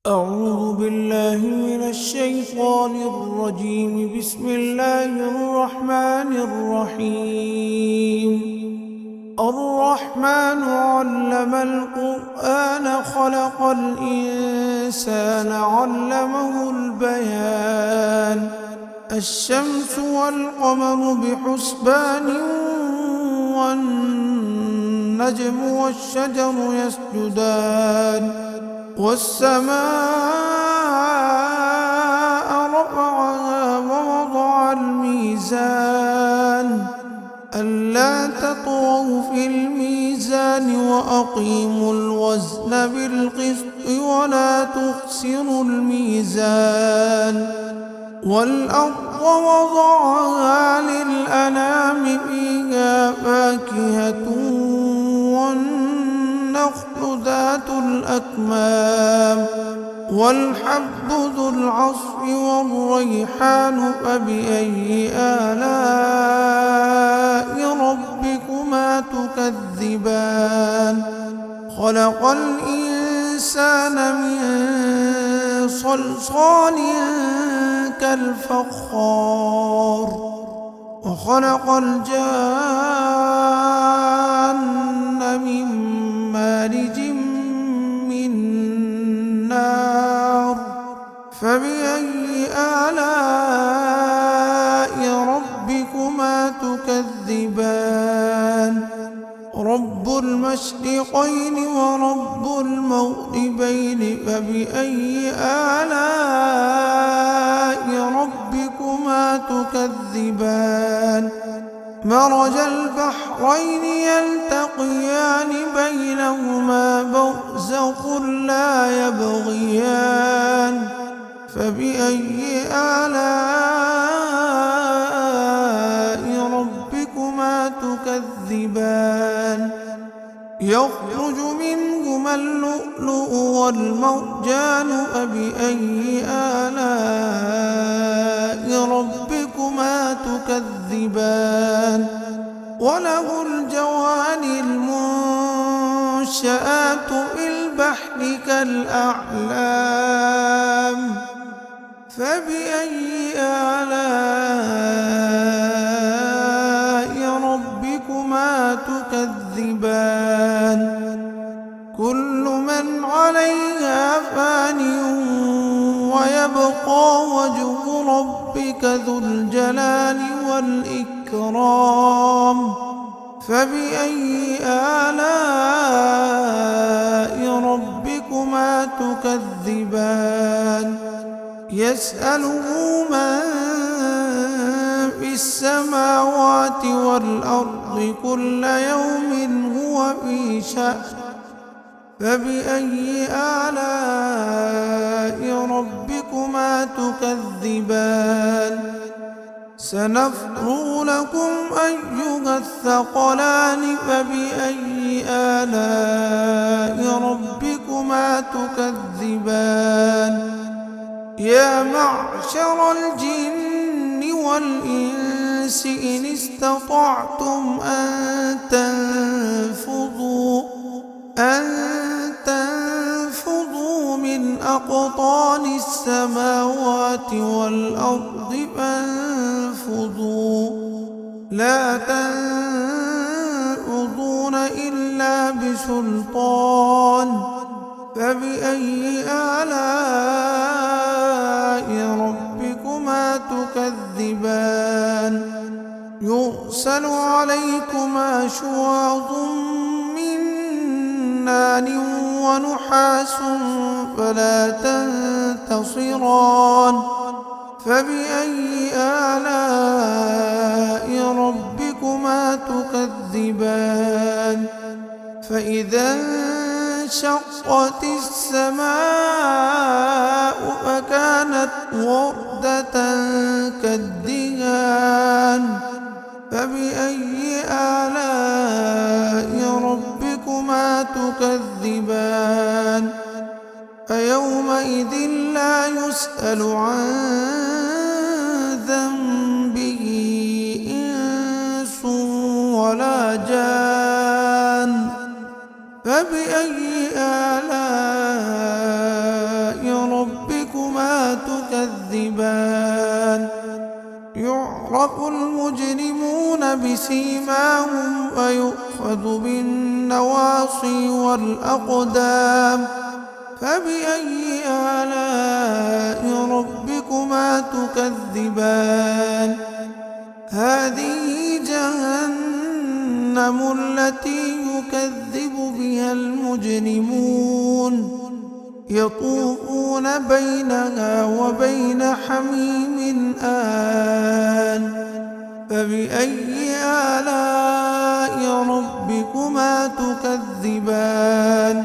أعوذ بالله من الشيطان الرجيم. بسم الله الرحمن الرحيم. الرحمن علم القرآن خلق الإنسان علمه البيان. الشمس والقمر بحسبان والنجم والشجر يسجدان والسماء رفعها ووضع الميزان ألا تطغوا في الميزان وأقيموا الوزن بالقسط ولا تخسروا الميزان والأرض وضعها للأنام فيها فاكهة والنخل ذات الأكمام والحب ذو العصف والريحان فبأي آلاء ربكما تكذبان. خلق الإنسان من صلصال كالفخار وخلق الجان من مارج من نار فبأي آلاء ربكما تكذبان. رب المشرقين ورب المغربين فبأي آلاء ربكما تكذبان. مرج البحرين يلتقيان بينهما برزخ لا يبغيان فبأي آلاء ربكما تكذبان. يخرج منهما اللؤلؤ والمرجان فبأي آلاء ربكما تكذبان. وله الجوار المنشآت في البحر كالأعلام فبأي آلاء ربكما تكذبان. كل من عليها فان ويبقى وجه ربك ذو الجلال والإكرام فبأي آلاء ربكما تكذبان. يسأله من في السماوات والأرض كل يوم هو في شأن فبأي آلاء ربكما تكذبان. سنفرغ لكم أيها الثقلان فبأي آلاء ربكما تكذبان. يا معشر الجن والإنس إن استطعتم أن تنفذوا من أقطار السماوات والأرض فانفذوا لا تنفذون إلا بسلطان فبأي آلاء ربكما تكذبان. يرسل عليكما شواظ من نار ونحاس فلا تنتصران فبأي آلاء ربكما تكذبان. فإذا انشقت السماء فكانت وردة كالدهان فبأي آلاء ربكما تكذبان. فيومئذ لا يسأل عن ذنبه إنس ولا جان فبأي آلاء يعرف المجرمون بسيماهم فيؤخذ بالنواصي والأقدام فبأي آلاء ربكما تكذبان هذه جهنم التي يكذب بها المجرمون يطوفون بينها وبين حميم آن فبأي آلاء ربكما تكذبان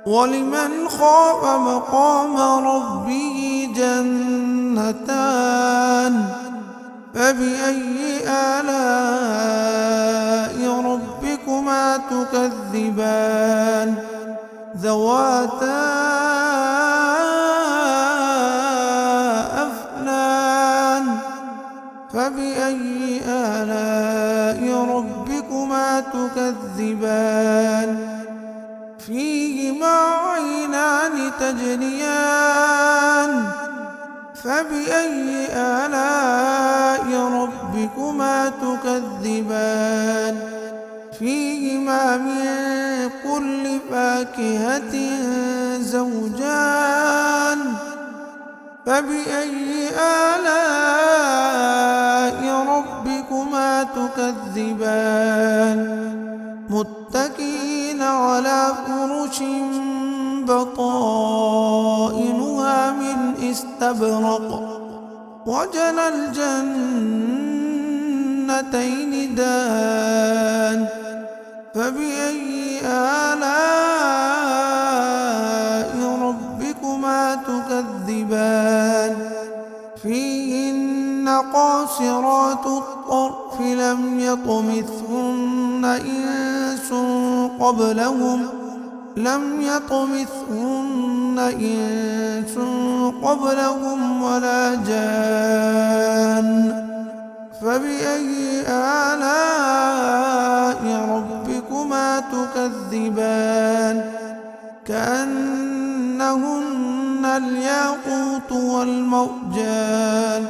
ولمن خاف مقام ربه جنتان فبأي آلاء ربكما تكذبان ذواتا أفنان فبأي آلاء ربكما تكذبان فيهما عينان تجريان فبأي آلاء ربكما تكذبان فيهما من كل فاكهة زوجان فبأي آلاء ربكما تكذبان متكئين على فرش بطائنها من استبرق وجنى الجنتين دان فبأي آلاء ربكما تكذبان فيهن قاصرات الطرف لم يطمثهن إنس قبلهم ولا جان فبأي آلاء ربكما تكذبان كأنهن الياقوت والمرجان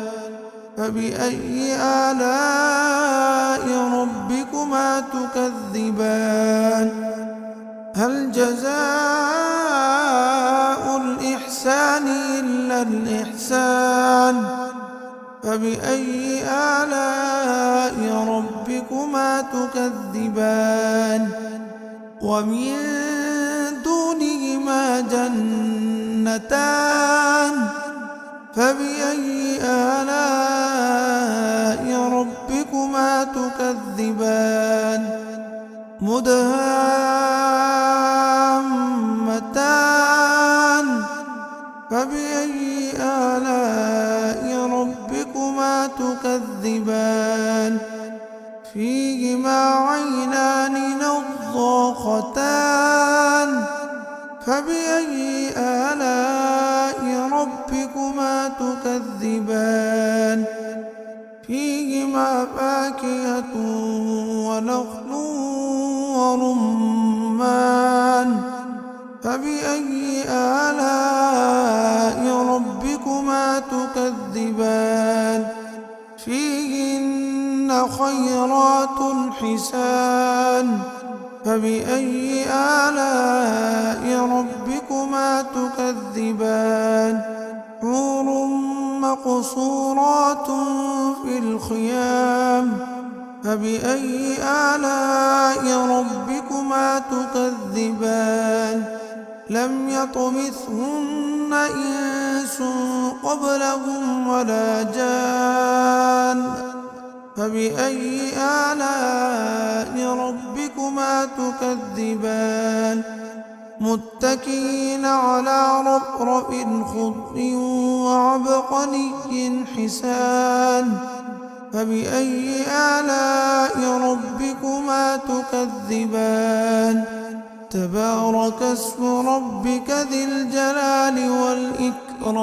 فبأي آلاء ربكما تكذبان هل جزاء الإحسان إلا الإحسان فبأي آلاء ربكما تكذبان ومن دونهما جنتان فبأي آلاء ربكما تكذبان مدهامتان فبأي آلاء ربكما تكذبان فيهما عينان نضاختان فبأي آلاء ربكما تكذبان فيهما فاكهة ونخل ورمان فبأي آلاء ربكما تكذبان فيهن خيرات حسان فبأي آلاء ربكما تكذبان حور مقصورات في الخيام فبأي آلاء ربكما تكذبان لم يطمثهن إنس قبلهم ولا جان فبأي آلاء ربكما تكذبان متكئين على رفرف خضر وعبقري حسان فبأي آلاء ربكما تكذبان تبارك اسم ربك ذي الجلال والإكرام